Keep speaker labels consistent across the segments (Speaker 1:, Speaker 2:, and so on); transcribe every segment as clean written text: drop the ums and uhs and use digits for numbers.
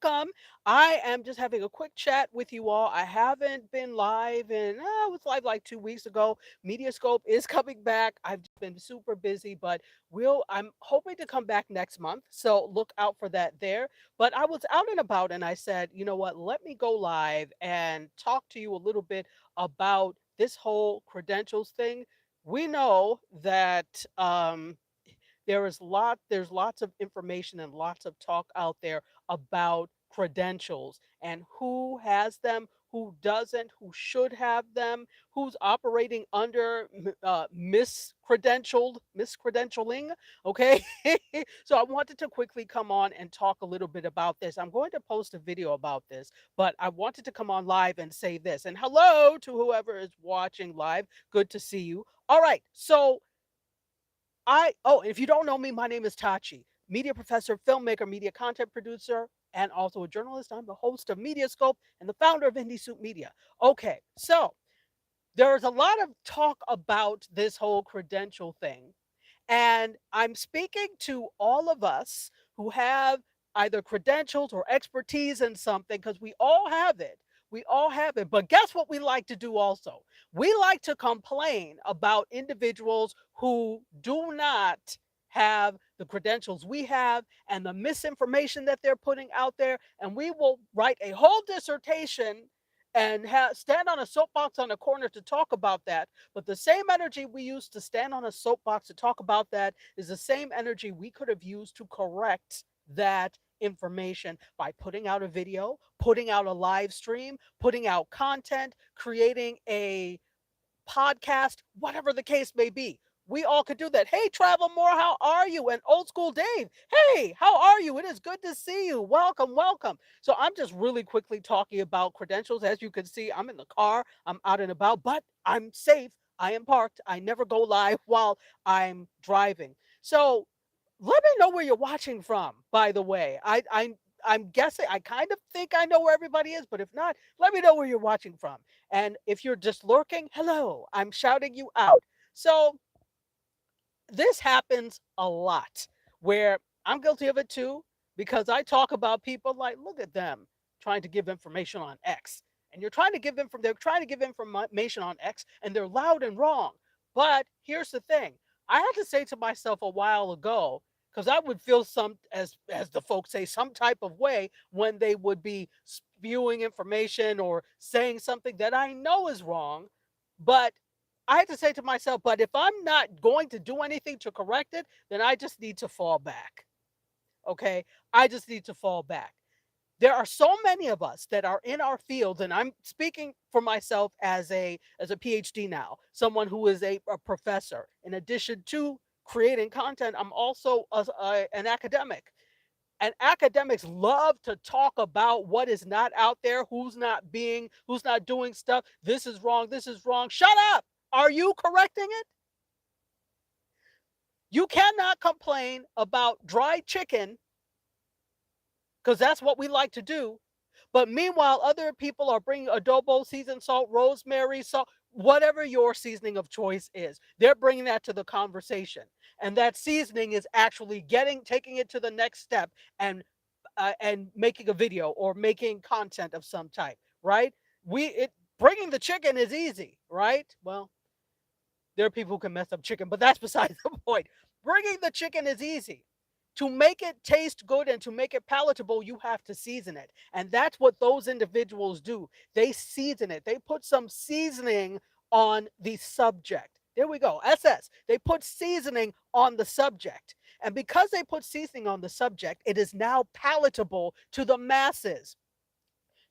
Speaker 1: welcome. I am just having a quick chat with you all. I haven't been live in, I was live like 2 weeks ago. Mediascope is coming back. I've just been super busy, but I'm hoping to come back next month. So look out for that there. But I was out and about and I said, you know what, let me go live and talk to you a little bit about this whole credentials thing. We know that there's lots of information and lots of talk out there about credentials and who has them, who doesn't, who should have them, who's operating under miscredentialing. Okay. So I wanted to quickly come on and talk a little bit about this. I'm going to post a video about this, but I wanted to come on live and say this. And hello to whoever is watching live. Good to see you. All right. So and if you don't know me, my name is Tachi, media professor, filmmaker, media content producer, and also a journalist. I'm the host of Mediascope and the founder of Indie Soup Media. Okay, so there's a lot of talk about this whole credential thing. And I'm speaking to all of us who have either credentials or expertise in something because we all have it. We all have it. But guess what we like to do also? We like to complain about individuals who do not have the credentials we have and the misinformation that they're putting out there. And we will write a whole dissertation and stand on a soapbox on a corner to talk about that. But the same energy we used to stand on a soapbox to talk about that is the same energy we could have used to correct that information by putting out a video, putting out a live stream, putting out content, creating a podcast, whatever the case may be. We all could do that. Hey, Travel More, how are you? And Old School Dave, hey, how are you? It is good to see you. Welcome, welcome. So I'm just really quickly talking about credentials. As you can see, I'm in the car, I'm out and about, but I'm safe. I am parked. I never go live while I'm driving. So let me know where you're watching from, by the way. I'm guessing, I kind of think I know where everybody is, but if not, let me know where you're watching from. And if you're just lurking, hello, I'm shouting you out. So this happens a lot where I'm guilty of it too, because I talk about people like, look at them trying to give information on X. And they're trying to give information on X and they're loud and wrong. But here's the thing. I had to say to myself a while ago, because I would feel as the folks say, some type of way when they would be spewing information or saying something that I know is wrong. But I had to say to myself, but if I'm not going to do anything to correct it, then I just need to fall back. Okay. I just need to fall back. There are so many of us that are in our fields, and I'm speaking for myself as a PhD now, someone who is a professor. In addition to creating content, I'm also an academic. And academics love to talk about what is not out there, who's not doing stuff. This is wrong. This is wrong. Shut up. Are you correcting it? You cannot complain about dry chicken because that's what we like to do. But meanwhile, other people are bringing adobo, seasoned salt, rosemary, salt, whatever your seasoning of choice is. They're bringing that to the conversation. And that seasoning is actually taking it to the next step and making a video or making content of some type, right? Bringing the chicken is easy, right? Well, there are people who can mess up chicken, but that's besides the point. Bringing the chicken is easy. To make it taste good and to make it palatable, you have to season it. And that's what those individuals do. They season it. They put some seasoning on the subject. There we go. SS. They put seasoning on the subject. And because they put seasoning on the subject, it is now palatable to the masses.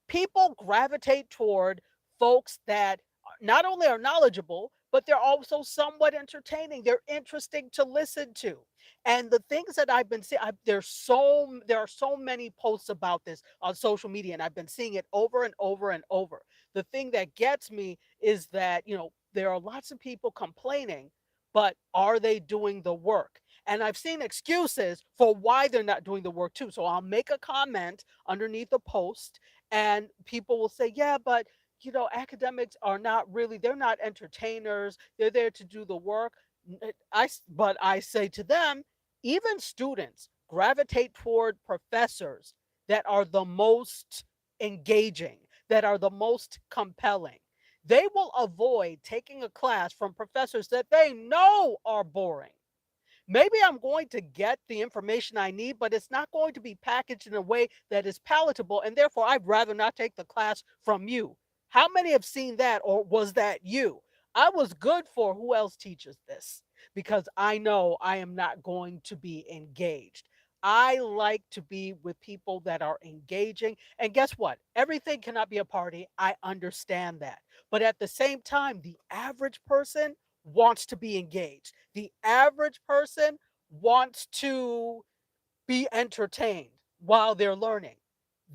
Speaker 1: People gravitate toward folks that not only are knowledgeable, but they're also somewhat entertaining. They're interesting to listen to. And the things that I've been seeing, there are so many posts about this on social media, and I've been seeing it over and over and over. The thing that gets me is that, there are lots of people complaining, but are they doing the work? And I've seen excuses for why they're not doing the work too. So I'll make a comment underneath the post and people will say, yeah, but academics are not really, they're not entertainers. They're there to do the work. But I say to them, even students gravitate toward professors that are the most engaging, that are the most compelling. They will avoid taking a class from professors that they know are boring. Maybe I'm going to get the information I need, but it's not going to be packaged in a way that is palatable. And therefore, I'd rather not take the class from you. How many have seen that, or was that you? I was good for who else teaches this because I know I am not going to be engaged. I like to be with people that are engaging. And guess what? Everything cannot be a party. I understand that. But at the same time, the average person wants to be engaged. The average person wants to be entertained while they're learning.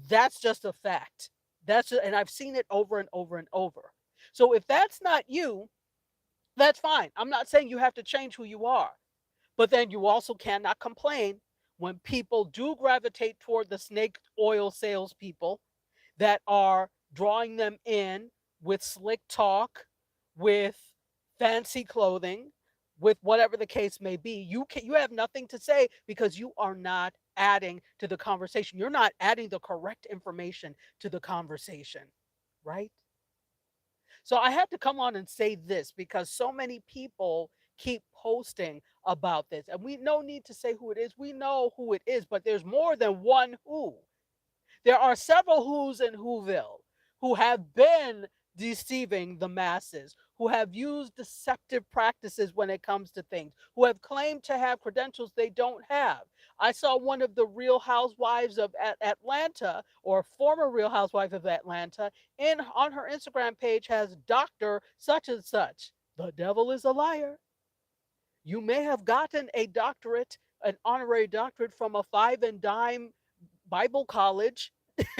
Speaker 1: That's just a fact. And I've seen it over and over and over. So if that's not you, that's fine. I'm not saying you have to change who you are, but then you also cannot complain when people do gravitate toward the snake oil salespeople that are drawing them in with slick talk, with fancy clothing, with whatever the case may be. You have nothing to say because you are not adding to the conversation. You're not adding the correct information to the conversation, right? So I had to come on and say this because so many people keep posting about this, and we no need to say who it is. We know who it is, but there's more than one who. There are several who's in Whoville who have been deceiving the masses, who have used deceptive practices when it comes to things, who have claimed to have credentials they don't have. I saw one of the Real Housewives of Atlanta, or former Real Housewife of Atlanta, in on her Instagram page has Doctor such and such. The devil is a liar. You may have gotten a doctorate, an honorary doctorate from a five and dime Bible college,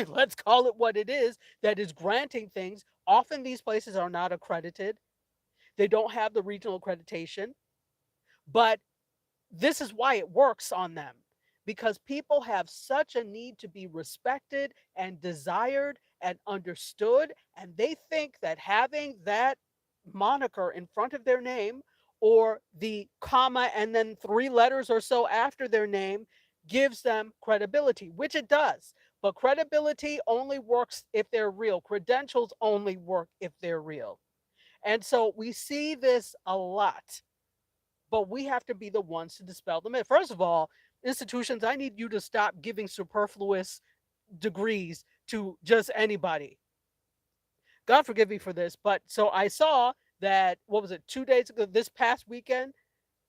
Speaker 1: let's call it what it is, that is granting things. Often these places are not accredited, they don't have the regional accreditation, but this is why it works on them because people have such a need to be respected and desired and understood. And they think that having that moniker in front of their name or the comma and then three letters or so after their name gives them credibility, which it does. But credibility only works if they're real. Credentials only work if they're real. And so we see this a lot, but we have to be the ones to dispel the myth. First of all, institutions, I need you to stop giving superfluous degrees to just anybody. God forgive me for this, but so I saw that, what was it, 2 days ago, this past weekend,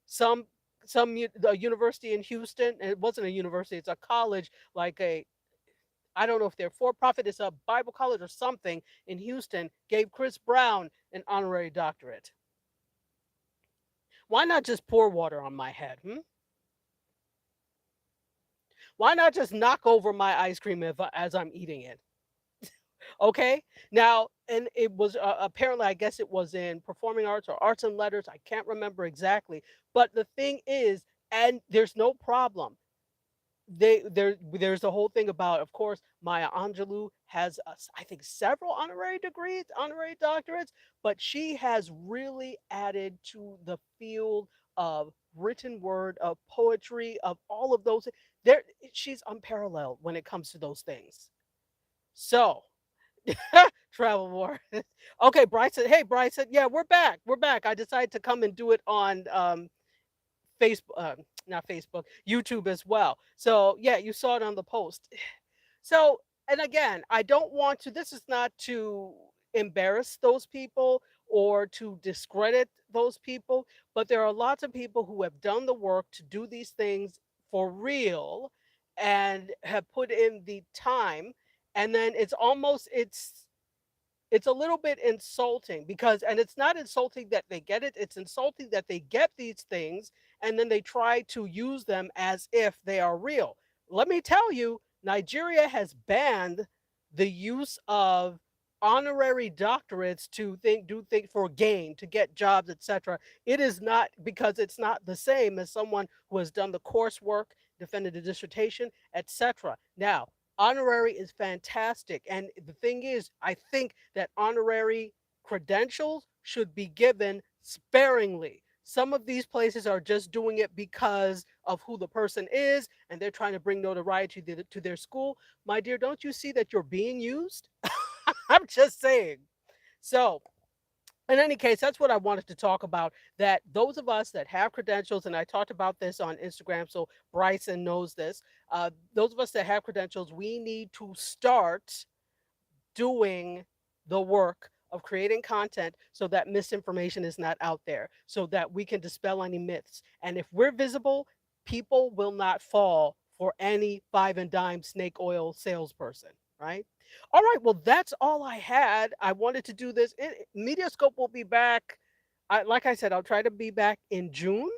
Speaker 1: some the university in Houston, and it wasn't a university, it's a college, like a, I don't know if they're for profit, it's a Bible college or something in Houston, gave Chris Brown an honorary doctorate. Why not just pour water on my head? Why not just knock over my ice cream as I'm eating it? Okay. Now, and it was apparently, I guess it was in performing arts or arts and letters. I can't remember exactly. But the thing is, and there's no problem. There's the whole thing about, of course, Maya Angelou has, I think, several honorary degrees, honorary doctorates, but she has really added to the field of written word, of poetry, of all of those. There, she's unparalleled when it comes to those things. So, travel war. Okay, Bryce said, "Hey, Bryce said, yeah, we're back. We're back. I decided to come and do it on Facebook, not Facebook, YouTube as well. So yeah, you saw it on the post. So, and again, I don't want to. This is not to embarrass those people or to discredit those people, but there are lots of people who have done the work to do these things for real and have put in the time, and then it's a little bit insulting because, and it's not insulting that they get it, it's insulting that they get these things and then they try to use them as if they are real. Let me tell you, Nigeria has banned the use of honorary doctorates to do things for gain, to get jobs, etc. It is not, because it's not the same as someone who has done the coursework, defended a dissertation, etc. Now, honorary is fantastic. And the thing is, I think that honorary credentials should be given sparingly. Some of these places are just doing it because of who the person is and they're trying to bring notoriety to their school. My dear, don't you see that you're being used? I'm just saying. So, in any case, that's what I wanted to talk about. That those of us that have credentials, and I talked about this on Instagram, so Bryson knows this. Those of us that have credentials, we need to start doing the work of creating content so that misinformation is not out there, so that we can dispel any myths. And if we're visible, people will not fall for any five and dime snake oil salesperson, right? All right, well, that's all I had. I wanted to do this. Mediascope will be back. Like I said, I'll try to be back in June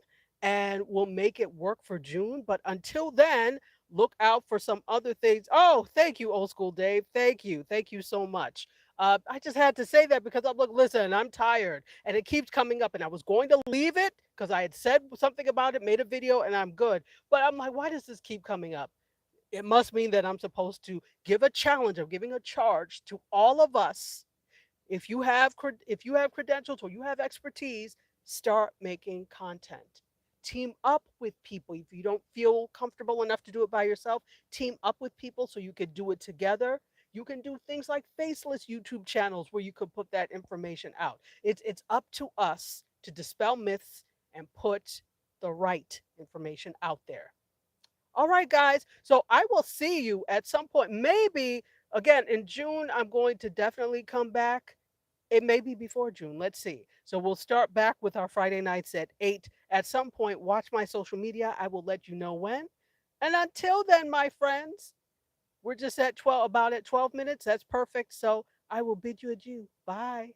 Speaker 1: and we'll make it work for June. But until then, look out for some other things. Oh, thank you, old school Dave. Thank you. Thank you so much. I just had to say that because I'm like, listen, I'm tired and it keeps coming up. And I was going to leave it because I had said something about it, made a video, and I'm good. But I'm like, why does this keep coming up? It must mean that I'm supposed to give a challenge. I'm giving a charge to all of us. If you have credentials or you have expertise, start making content. Team up with people. If you don't feel comfortable enough to do it by yourself, team up with people so you could do it together. You can do things like faceless YouTube channels where you could put that information out. It's up to us to dispel myths and put the right information out there. All right, guys. So I will see you at some point. Maybe again in June, I'm going to definitely come back. It may be before June. Let's see. So we'll start back with our Friday nights at 8. At some point, watch my social media. I will let you know when. And until then, my friends, we're just at 12, about at 12 minutes. That's perfect. So I will bid you adieu. Bye.